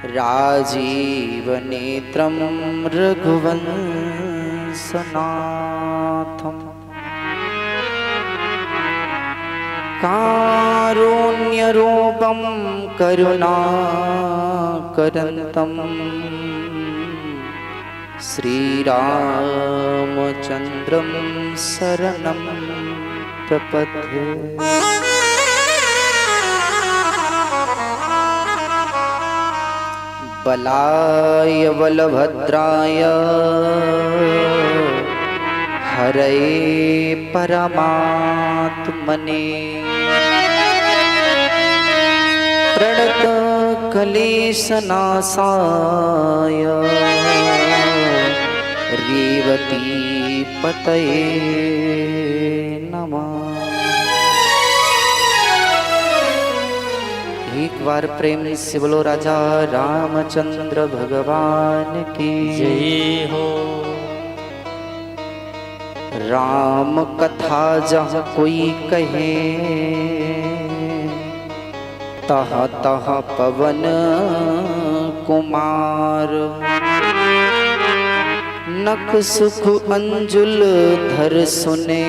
राजीवनेत्रं रघुवंशनाथं कारुण्यरूपं करुणाकरन्तं श्रीरामचन्द्रं शरणं प्रपद्ये। बलाय बलभद्राय हरये परमात्मने प्रणत क्लेशनाशाय रेवतीपतये नमः। एक बार प्रेम से बोलो राजा रामचंद्र भगवान की जय हो। राम कथा जहाँ कोई कहे तह तह पवन कुमार नख सुख अंजुल धर सुने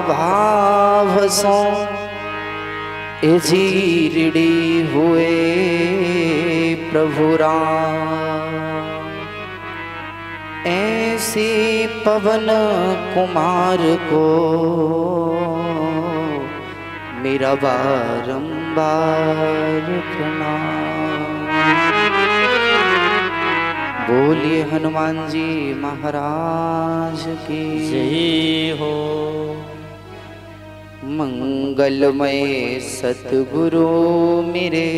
भाव सो एजीरिड़ी हुए प्रभु राम। ऐसे पवन कुमार को मेरा बारंबार प्रणाम। बोलिए हनुमान जी महाराज की जय हो। मंगलमय सतगुरु मेरे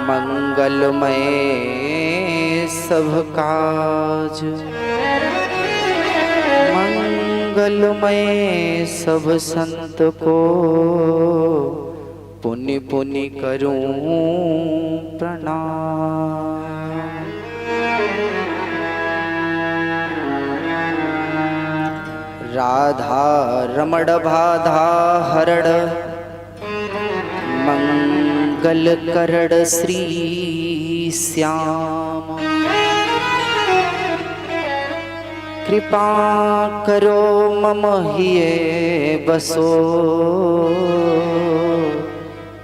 मंगलमय सब काज मंगलमय सब संत को पुण्य पुण्य करूं प्रणाम। राधा रमण बाधा हरण मंगल करण श्री श्याम। कृपा करो मम हिये बसो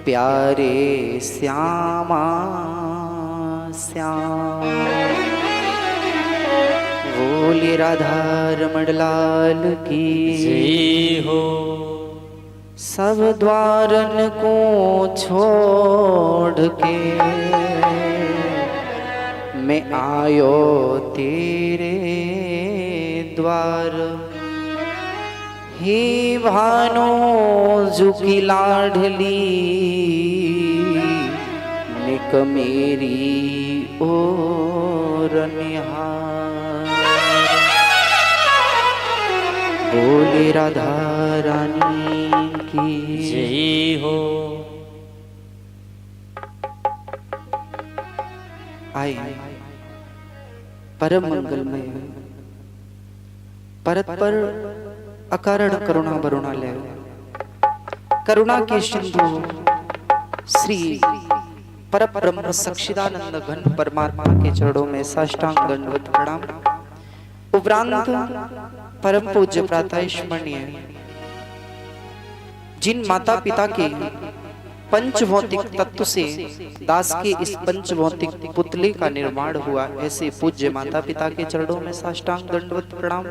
प्यारे श्यामा श्याम। बोलिए राधा रमण लाल की जय हो। सब द्वारन को छोड़ के मैं आयो तेरे द्वार। हे भानो झुकी लाडली निक मेरी ओर निहार। बोले राधा रानी की जय हो। आए परम मंगलमय परत अकारण करुणा बरुणालय करुणा के सिंधु श्री परब्रह्म सच्चिदानंद घन परमात्मा के चरणों में साष्टांग दंडवत प्रणाम। उपरांत परम पूज्य प्रातःस्मरणीय जिन माता पिता के पंचभौतिक तत्व से दास के इस पंचभौतिक पुतले का निर्माण हुआ, ऐसे पूज्य माता पिता के चरणों में साष्टांग दंडवत प्रणाम।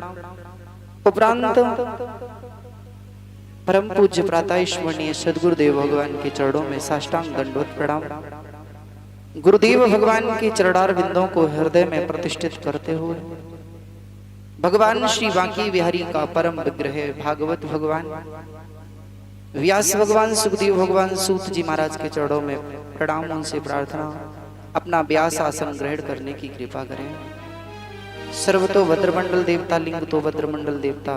उपरांत परम पूज्य प्रातःस्मरणीय सद्गुरुदेव भगवान के चरणों में साष्टांग दंडवत प्रणाम। गुरुदेव भगवान के चरणार बिंदों को हृदय में प्रतिष्ठित करते हुए भगवान श्री बांकी बिहारी का परम विग्रह भागवत भगवान व्यास भगवान सुखदेव भगवान सूत जी महाराज के चरणों में प्रणाम। उनसे प्रार्थना अपना व्यास आसन ग्रहण करने की कृपा करें। सर्वतो भद्रमंडल देवता लिंग तो भद्रमंडल देवता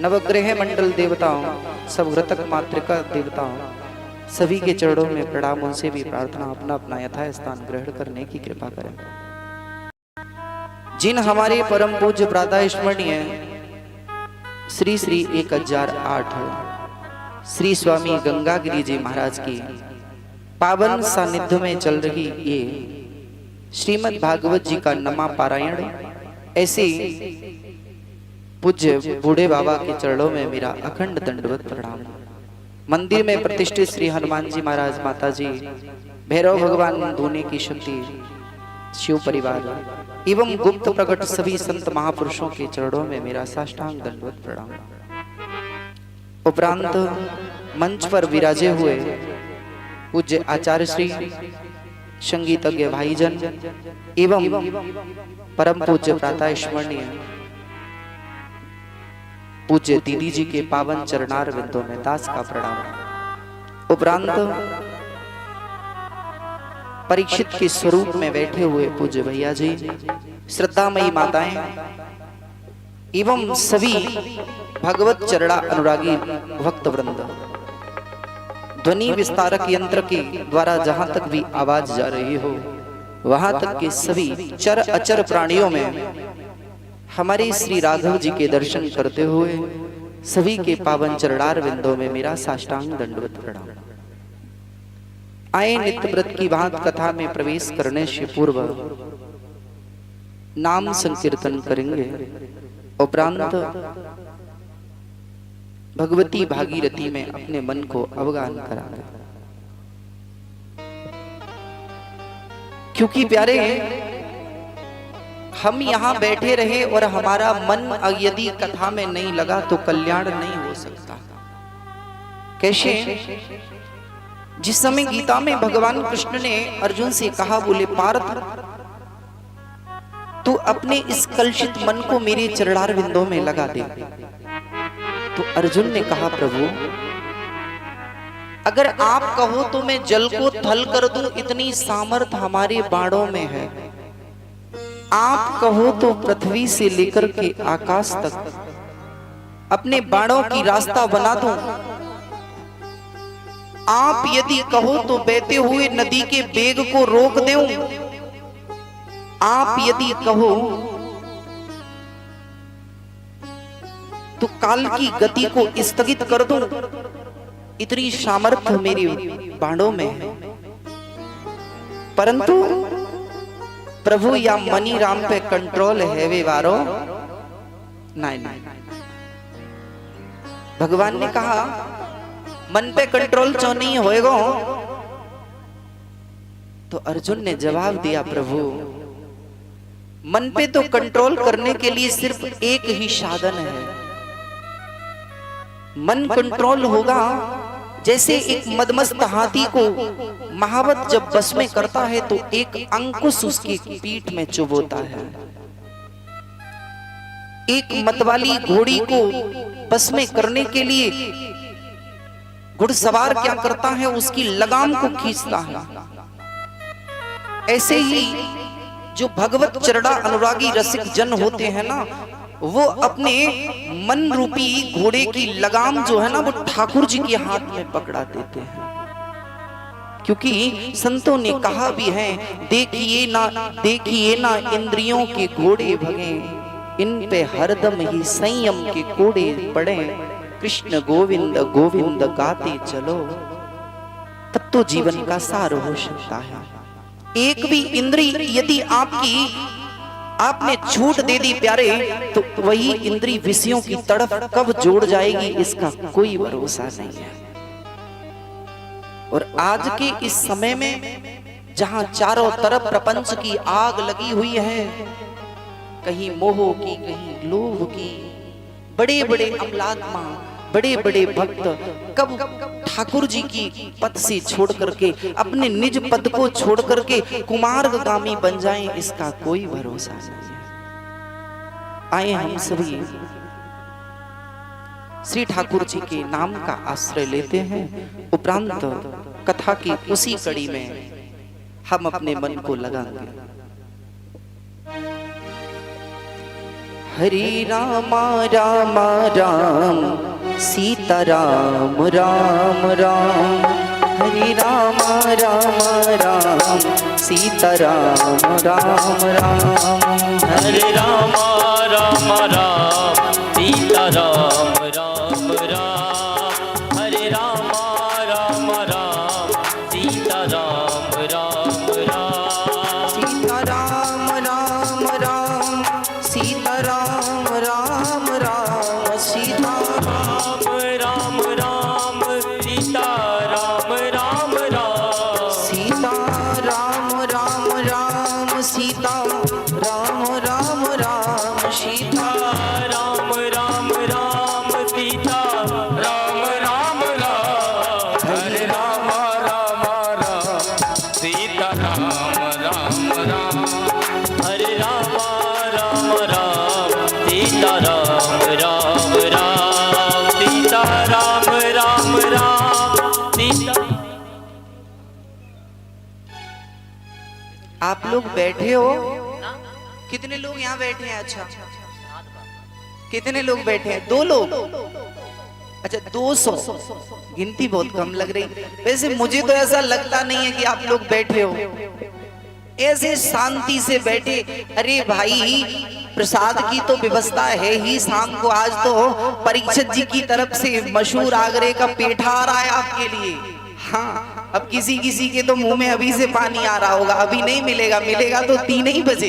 नवग्रह मंडल देवताओं सब घृतक मातृका देवताओं सभी के चरणों में प्रणाम। उनसे भी प्रार्थना अपना अपना यथा स्थान ग्रहण करने की कृपा करें। जिन हमारे परम पूज्य प्रातःस्मरणीय श्री श्री 1008 श्री स्वामी गंगागिरी जी महाराज की पावन सानिध्य में चल रही ये श्रीमद् भागवत जी का नमा पारायण, ऐसे पूज्य बूढ़े बाबा के चरणों में मेरा अखंड दंडवत प्रणाम। मंदिर में प्रतिष्ठित श्री हनुमान जी महाराज, माता जी, भैरव भगवान, धोने की शक्ति, शिव परिवार एवं गुप्त प्रकट सभी संत महापुरुषों के चरणों में मेरा साष्टांग दंडवत प्रणाम। उपरांत मंच पर विराजे हुए पूज्य आचार्य श्री, संगीतज्ञ भाईजन एवं परम पूज्य प्रातः स्मरणीय पूज्य दीदी जी के पावन चरणार विंदों में दास का प्रणाम। उपरांत परीक्षित के स्वरूप में बैठे हुए पूज्य भैया जी, श्रद्धामयी माताएं एवं सभी भगवत चरणा अनुरागी भक्त वृंद, ध्वनि विस्तारक यंत्र के द्वारा जहां तक भी आवाज जा रही हो वहां तक के सभी चर अचर प्राणियों में हमारे श्री राघव जी के दर्शन करते हुए सभी के पावन चरणार विंदों में मेरा साष्टांग दंडवत प्रणाम। आए नित्य व्रत की भांत कथा में प्रवेश करने से पूर्व नाम संकीर्तन करेंगे। उपरांत भगवती भागीरथी में अपने मन को अवगान करांगे। क्योंकि प्यारे, हम यहाँ बैठे रहे और हमारा मन यदि कथा में नहीं लगा तो कल्याण नहीं हो सकता। कैसे? जिस समय गीता में भगवान कृष्ण ने अर्जुन से कहा, बोले पार्थ तू अपने इस कलुषित मन को मेरे चरणार विंदों में लगा दे। तो अर्जुन ने कहा, प्रभु अगर आप कहो तो मैं जल को थल कर दूं, इतनी सामर्थ हमारे बाणों में है। आप कहो तो पृथ्वी से लेकर के आकाश तक अपने बाणों की रास्ता बना दूं। आप यदि कहो तो बहते हुए नदी के वेग को रोक दूं। आप यदि कहो तो काल की गति को स्थगित कर दूं। इतनी सामर्थ्य मेरी बाणों में है। परंतु प्रभु या मनी राम पे कंट्रोल है वे वारो नहीं। भगवान ने कहा मन पे कंट्रोल क्यों नहीं होएगा? तो अर्जुन ने जवाब दिया, प्रभु मन पे तो कंट्रोल करने के लिए सिर्फ एक ही साधन है। मन कंट्रोल होगा जैसे एक मदमस्त हाथी को महावत जब बस में करता है तो एक अंकुश उसकी पीठ में चुभोता है। एक मतवाली घोड़ी को बस में करने के लिए घुड़सवार क्या करता है? उसकी लगाम को खींचता है। ऐसे ही जो भगवत चरणा अनुरागी रसिक जन होते हैं ना, वो अपने मन रूपी घोड़े की लगाम जो है ना, वो ठाकुर जी के हाथ में पकड़ा देते हैं। क्योंकि संतों ने कहा भी है, देखिए ना इंद्रियों के घोड़े भगे, इन पे हरदम ही संयम के कोड़े पड़े। कृष्ण गोविंद गोविंद गाते चलो, तब तो जीवन का सार हो सकता है। एक भी इंद्री यदि आपने छूट दे दी प्यारे, तो वही इंद्री विषयों की तड़प कब जोड़ जाएगी इसका कोई भरोसा नहीं है। और आज के इस समय में जहां चारों तरफ प्रपंच की आग लगी हुई है, कहीं मोह की, कहीं लोभ की, बड़े बड़े अमलात्मा, बड़े बड़े भक्त कब ठाकुर जी की पद से छोड़ करके, अपने निज पद को छोड़ करके कुमार्गामी बन जाएं, इसका कोई भरोसा नहीं है। आए हम सभी श्री ठाकुर जी के नाम का आश्रय लेते हैं। उपरांत कथा की उसी कड़ी में हम अपने मन को लगाएंगे। हरि रामा राम राम सीता राम राम राम, हरि राम राम राम सीता राम राम राम, हरे राम राम राम सीता राम राम राम, हरे राम राम राम सीता राम राम राम सीता राम राम राम सीता राम राम राम सीता राम राम सीता राम राम राम सीता राम राम राम सीता राम राम राम सीता राम राम राम सीता राम राम राम हरे राम राम राम सीता राम राम राम हरे राम राम राम सीता राम राम राम सीता राम राम राम सीता। आप लोग बैठे हो? कितने लोग यहाँ बैठे हैं? अच्छा, कितने लोग बैठे हैं? 2 लोग। अच्छा, 200। गिनती बहुत कम लग रही। वैसे मुझे तो ऐसा लगता नहीं है कि आप लोग बैठे हो। ऐसे शांति से बैठे। अरे भाई, प्रसाद की तो व्यवस्था है ही शाम को। आज तो परीक्षित जी की तरफ से मशहूर आगरे का पेठा आ रहा है आपके लिए। हाँ, अब किसी किसी के तो मुंह में अभी से पानी आ रहा होगा। अभी नहीं मिलेगा, मिलेगा तो 3 ही बजे।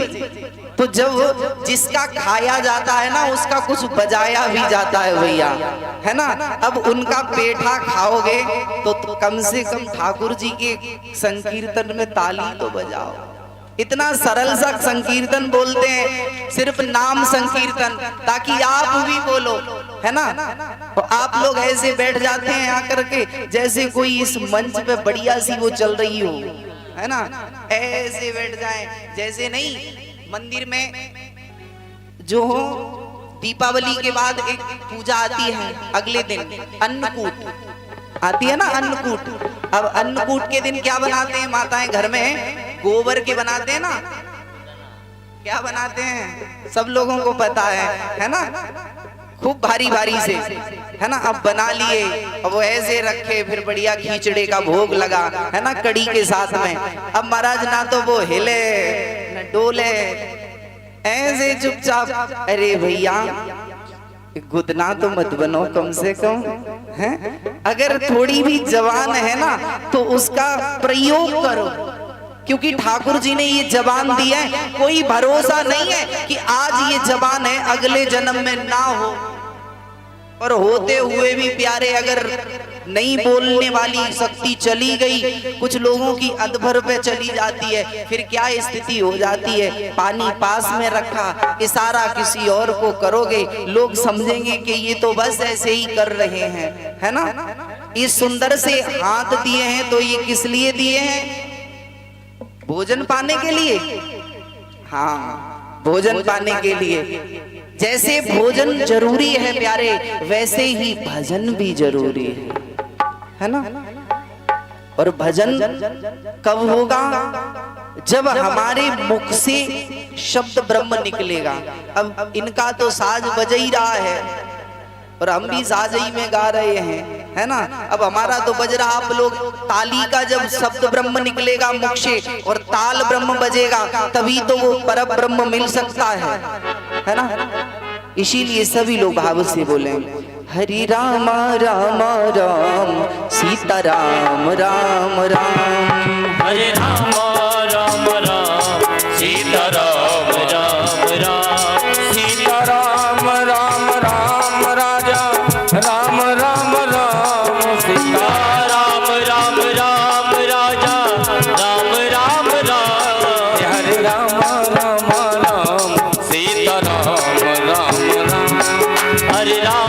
तो जब जिसका खाया जाता है ना, उसका कुछ बजाया भी जाता है भैया, है ना। अब उनका पेठा खाओगे तो कम से कम ठाकुर जी के संकीर्तन में ताली तो बजाओ। इतना सरल सा संकीर्तन बोलते हैं, सिर्फ नाम संकीर्तन, ताकि आप भी बोलो, है ना। तो आप लोग ऐसे बैठ जाते हैं आकर के जैसे कोई इस मंच पे बढ़िया सी वो चल रही हो, है ना। ऐसे बैठ जाएं जैसे नहीं। मंदिर में जो हो, दीपावली के बाद एक पूजा आती है अगले दिन, अन्नकूट आती है ना, अन्नकूट। अब अन्नकूट के दिन क्या बनाते हैं माताएं घर में? गोबर के बनाते हैं ना। क्या बनाते हैं? सब लोगों को पता है ना। खूब भारी भारी से, है ना। अब बना लिए, अब वो ऐसे रखे, फिर बढ़िया खींचड़े का भोग लगा, है ना, कड़ी के साथ में। अब महाराज ना तो वो हिले न डोले, ऐसे चुपचाप। अरे भैया, गुदना तो मत बनो कम से कम, है। अगर थोड़ी भी जवान है ना तो उसका प्रयोग करो, क्योंकि ठाकुर जी ने ये जबान दी है। कोई भरोसा नहीं है कि आज ये जबान है अगले जन्म में ना हो। और होते हुए भी प्यारे, अगर नहीं बोलने वाली शक्ति चली गई, कुछ लोगों की अधभर पे चली जाती है, फिर क्या स्थिति हो जाती है। पानी पास में रखा, इशारा किसी और को करोगे, लोग समझेंगे कि ये तो बस ऐसे ही कर रहे हैं, है ना। ये सुंदर से हाथ दिए हैं तो ये किस लिए दिए हैं? भोजन पाने के लिए। हाँ, भोजन पाने के लिए। जैसे भोजन जरूरी है प्यारे, वैसे ही भजन भी जरूरी है ना। और भजन कब होगा? जब हमारे मुख से शब्द ब्रह्म निकलेगा। अब इनका तो साज बज ही रहा है और हम भी साज ही में गा रहे हैं, है ना। अब हमारा तो बज रहा, आप लोग ताली का जब शब्द ब्रह्म निकलेगा मुख से और ताल ब्रह्म बजेगा, तभी तो वो पर ब्रह्म मिल सकता है ना। इसीलिए सभी लोग भाव से बोले, हरि राम राम राम सीता राम राम राम, हरे राम राम राम सीता राम राम राम, सीता राम राम राम राजा राम राम राम, सीता राम राम राम राजा राम राम राम, हरे राम राम राम सीता राम राम राम, हरे राम